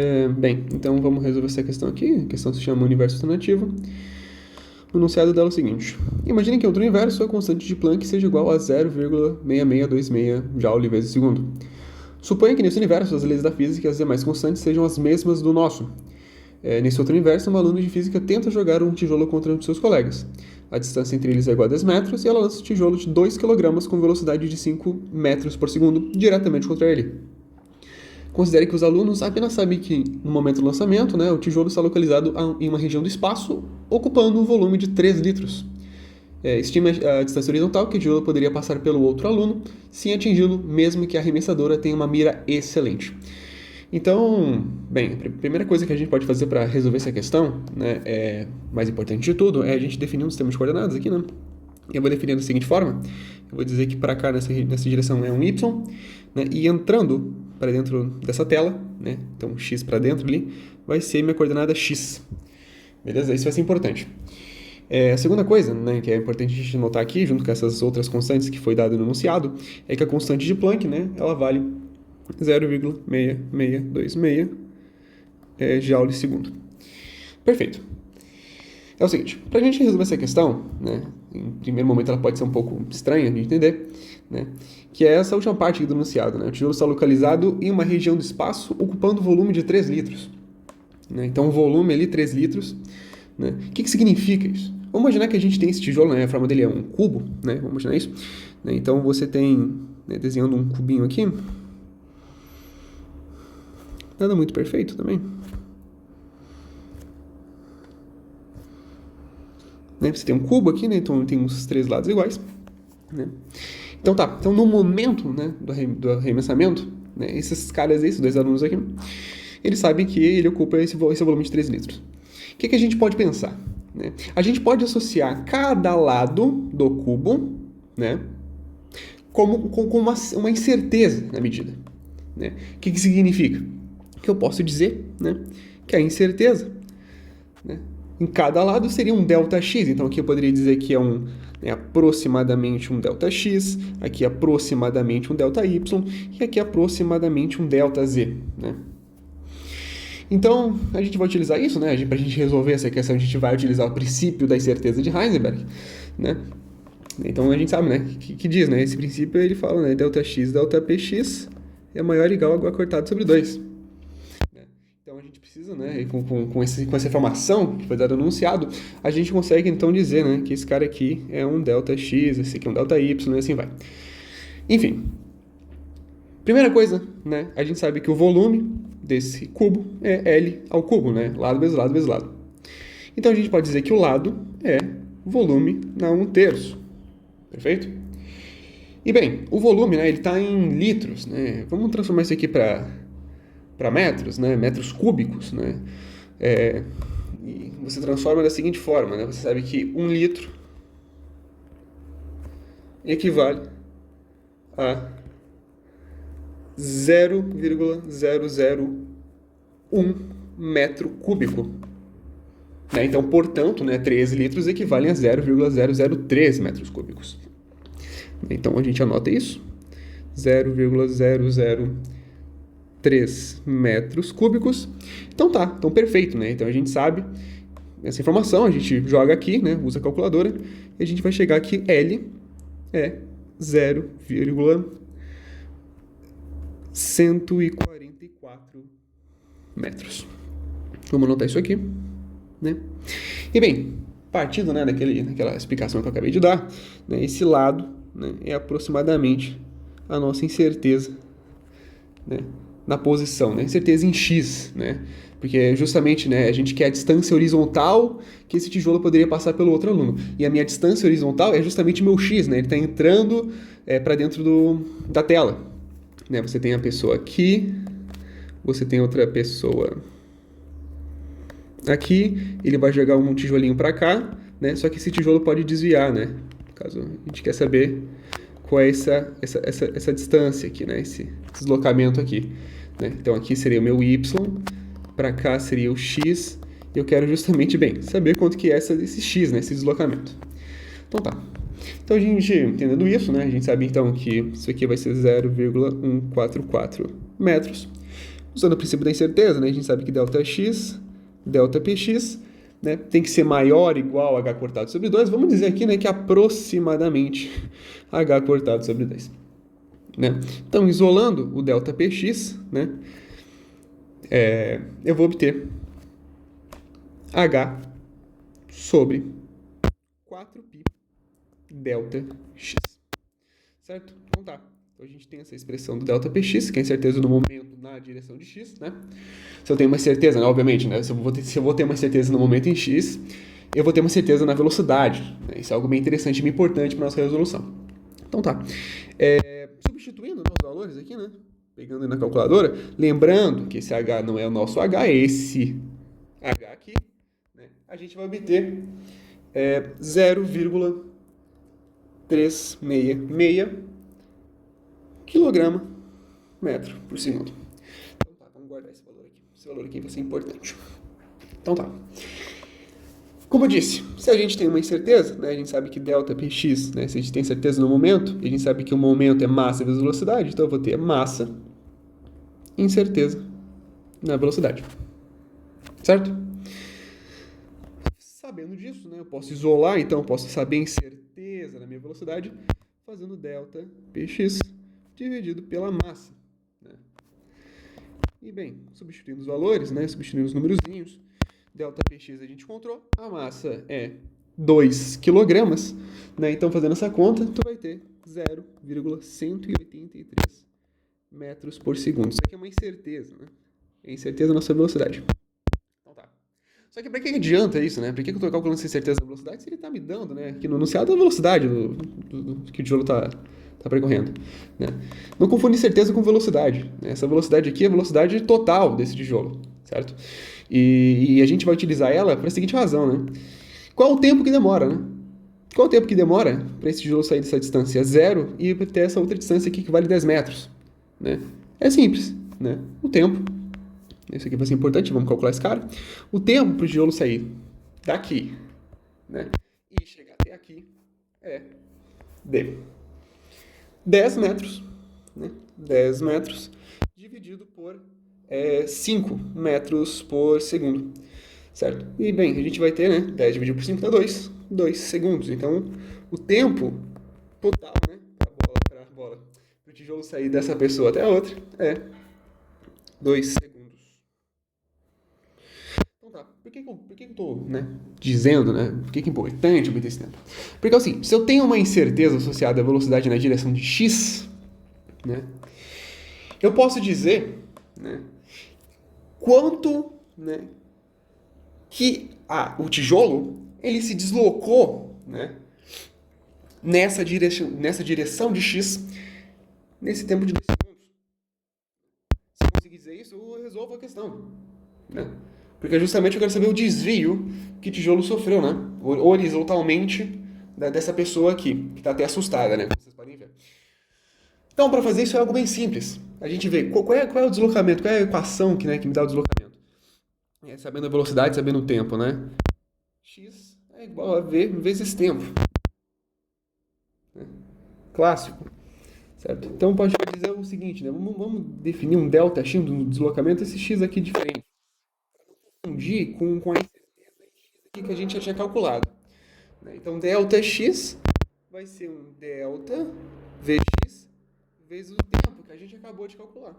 Bem, então vamos resolver essa questão aqui. A questão se chama universo alternativo. O enunciado dela é o seguinte: imagine que em outro universo a constante de Planck seja igual a 0,6626 Joule vezes segundo. Suponha que nesse universo as leis da física e as demais constantes sejam as mesmas do nosso. Nesse outro universo, uma aluna de física tenta jogar um tijolo contra um de seus colegas. A distância entre eles é igual a 10 metros e ela lança o tijolo de 2 kg com velocidade de 5 metros por segundo diretamente contra ele. Considere que os alunos apenas sabem que, no momento do lançamento, o tijolo está localizado em uma região do espaço, ocupando um volume de 3 litros. Estima a distância horizontal que o tijolo poderia passar pelo outro aluno, sem atingi-lo, mesmo que a arremessadora tenha uma mira excelente. Então, bem, a primeira coisa que a gente pode fazer para resolver essa questão, mais importante de tudo, é a gente definir um sistema de coordenadas aqui, Eu vou definir da seguinte forma: eu vou dizer que para cá, nessa direção, é um y, e entrando para dentro dessa tela, então x para dentro ali, vai ser minha coordenada x. Beleza? Isso vai ser importante. A segunda coisa, que é importante a gente notar aqui, junto com essas outras constantes que foi dado no enunciado, é que a constante de Planck, ela vale 0,6626 joule segundo. Perfeito. É o seguinte, para a gente resolver essa questão, em primeiro momento ela pode ser um pouco estranha de entender, que é essa última parte aqui do enunciado. O tijolo está localizado em uma região do espaço ocupando o volume de 3 litros. Então o volume ali, 3 litros. O que significa isso? Vamos imaginar que a gente tem esse tijolo, a forma dele é um cubo, vamos imaginar isso. Então você tem, desenhando um cubinho aqui, nada muito perfeito também. Você tem um cubo aqui, então tem uns 3 lados iguais. Então tá, então no momento do arremessamento, esses caras aí, esses 2 alunos aqui, eles sabem que ele ocupa esse volume de 3 litros. O que a gente pode pensar? A gente pode associar cada lado do cubo com uma incerteza na medida. O que significa? Que eu posso dizer que a incerteza em cada lado seria um ΔX. Então aqui eu poderia dizer que é aproximadamente um ΔX, aqui aproximadamente um ΔY e aqui aproximadamente um ΔZ. Então a gente vai utilizar isso, para a gente resolver essa questão, a gente vai utilizar o princípio da incerteza de Heisenberg. Então a gente sabe que diz, esse princípio ele fala ΔX, ΔPX é maior ou igual a cortado sobre 2. Então a gente precisa, com essa informação que foi dada no enunciado, a gente consegue então dizer que esse cara aqui é um ΔX, esse aqui é um ΔY e assim vai. Enfim, primeira coisa, a gente sabe que o volume desse cubo é L ao cubo, lado vezes lado vezes lado. Então a gente pode dizer que o lado é volume na 1/3. Perfeito? E bem, o volume, ele está em litros, Vamos transformar isso aqui para metros, metros cúbicos, E você transforma da seguinte forma, Você sabe que 1 litro equivale a 0,001 metro cúbico. Então, portanto, 13 litros equivalem a 0,003 metros cúbicos. Então, a gente anota isso. 0,003 metros cúbicos. Então tá, então perfeito, Então a gente sabe essa informação, a gente joga aqui, usa a calculadora, e a gente vai chegar aqui, L é 0,144 metros. Vamos anotar isso aqui, E bem, partindo, daquela explicação que eu acabei de dar, esse lado, é aproximadamente a nossa incerteza, na posição, incerteza em x, porque justamente a gente quer a distância horizontal que esse tijolo poderia passar pelo outro aluno. E a minha distância horizontal é justamente meu x, ele está entrando para dentro da tela. Você tem a pessoa aqui, você tem outra pessoa aqui, ele vai jogar um tijolinho para cá, só que esse tijolo pode desviar, caso a gente quer saber qual é essa distância aqui, esse deslocamento aqui. Então aqui seria o meu y, para cá seria o x, e eu quero justamente, saber quanto que é esse x, esse deslocamento. Então tá. Então a gente, entendendo isso, a gente sabe então que isso aqui vai ser 0,144 metros. Usando o princípio da incerteza, né, a gente sabe que delta x, delta px, né, tem que ser maior ou igual a h cortado sobre 2. Vamos dizer aqui, né, que aproximadamente h cortado sobre 2. Né? Então, isolando o delta px, né, eu vou obter h sobre 4π delta x. Certo? Então tá. Então a gente tem essa expressão do delta px, que é a incerteza no momento na direção de x, né? Se eu tenho uma certeza, né, obviamente, né? Se eu vou ter uma certeza no momento em x, eu vou ter uma certeza na velocidade. Né? Isso é algo bem interessante e bem importante para nossa resolução. Então tá. Substituindo, né, os valores aqui, né? Pegando na calculadora, lembrando que esse h não é o nosso h, é esse h aqui, né? A gente vai obter 0,366 quilograma metro por segundo. Então tá, vamos guardar esse valor aqui. Esse valor aqui vai ser importante. Então tá. Como eu disse, se a gente tem uma incerteza, né, a gente sabe que delta px, né, se a gente tem certeza no momento, a gente sabe que o momento é massa vezes velocidade, então eu vou ter massa e incerteza na velocidade. Certo? Sabendo disso, né, eu posso isolar, então eu posso saber a incerteza na minha velocidade fazendo delta px dividido pela massa. Né? E bem, substituindo os valores, né, substituindo os númerozinhos, delta px a gente encontrou, a massa é 2 kg, né? Então fazendo essa conta, tu vai ter 0,183 metros por segundo. Isso aqui é uma incerteza, né? É incerteza na sua velocidade. Então tá. Só que para que adianta isso, né? Por que eu estou calculando essa incerteza na velocidade se ele está me dando, né, aqui no enunciado a velocidade que o tijolo está percorrendo, né? Não confunde certeza com velocidade, né? Essa velocidade aqui é a velocidade total desse tijolo, certo? E a gente vai utilizar ela para a seguinte razão, né? Qual o tempo que demora, né? Qual o tempo que demora para esse tijolo sair dessa distância? Zero e ter essa outra distância aqui que vale 10 metros, né? É simples, né? O tempo, isso aqui vai ser importante, vamos calcular esse cara. O tempo para o tijolo sair daqui, né, e chegar até aqui é de 10 metros, né? 10 metros dividido por 5 metros por segundo, certo? E bem, a gente vai ter, né, 10 dividido por 5 dá 2 segundos. Então, o tempo total, né, para o tijolo sair dessa pessoa até a outra é 2 segundos. Então tá, por que eu estou, né, dizendo, né, por que é importante obter esse tempo? Porque assim, se eu tenho uma incerteza associada à velocidade na direção de x, né, eu posso dizer, né, quanto, né, que o tijolo ele se deslocou, né, nessa direção de x nesse tempo de 2 segundos. Se eu conseguir dizer isso, eu resolvo a questão, né? Porque justamente eu quero saber o desvio que o tijolo sofreu, né, horizontalmente dessa pessoa aqui, que está até assustada, né? Vocês podem ver. Então, para fazer isso é algo bem simples. A gente vê qual é o deslocamento, qual é a equação que me dá o deslocamento. Sabendo a velocidade, sabendo o tempo, né? X é igual a V vezes tempo. Clássico. Certo? Então, pode dizer o seguinte, né? Vamos definir um delta x do deslocamento, esse x aqui diferente. Confundir com a incerteza que a gente já tinha calculado. Então, delta x vai ser um delta vx vezes o tempo que a gente acabou de calcular.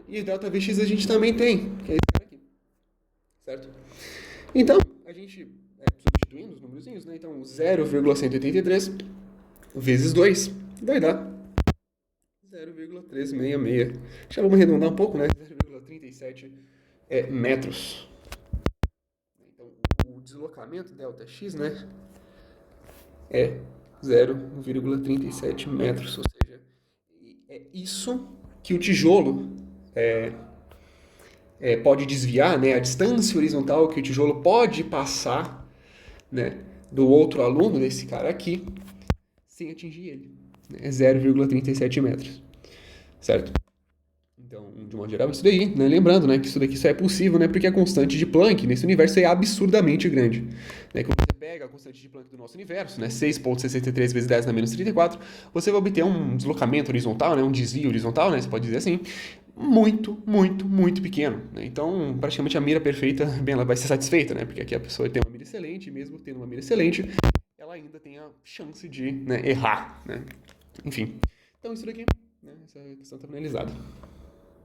E delta vx a gente também tem, que é esse cara aqui. Certo? Então, a gente, substituindo os númerozinhos, né? Então, 0,183 vezes 2 vai dar 0,366. Já vamos arredondar um pouco, né? 0,37 metros. Então, o deslocamento ΔX, né, é 0,37 metros. Ou seja, é isso que o tijolo pode desviar, né? A distância horizontal que o tijolo pode passar, né, do outro aluno, desse cara aqui, sem atingir ele. É 0,37 metros. Certo? Então, de modo geral, isso daí, né? Lembrando, né, que isso daqui só é possível, né, porque a constante de Planck nesse universo é absurdamente grande. Né? Quando você pega a constante de Planck do nosso universo, né, 6,63 vezes 10 na menos 34, você vai obter um deslocamento horizontal, né, um desvio horizontal, né, você pode dizer assim, muito, muito, muito pequeno. Né? Então, praticamente a mira perfeita, bem, ela vai ser satisfeita, né, porque aqui a pessoa tem uma mira excelente, e mesmo tendo uma mira excelente, ela ainda tem a chance de, né, errar. Né? Enfim, então isso daqui, né, essa questão está finalizada.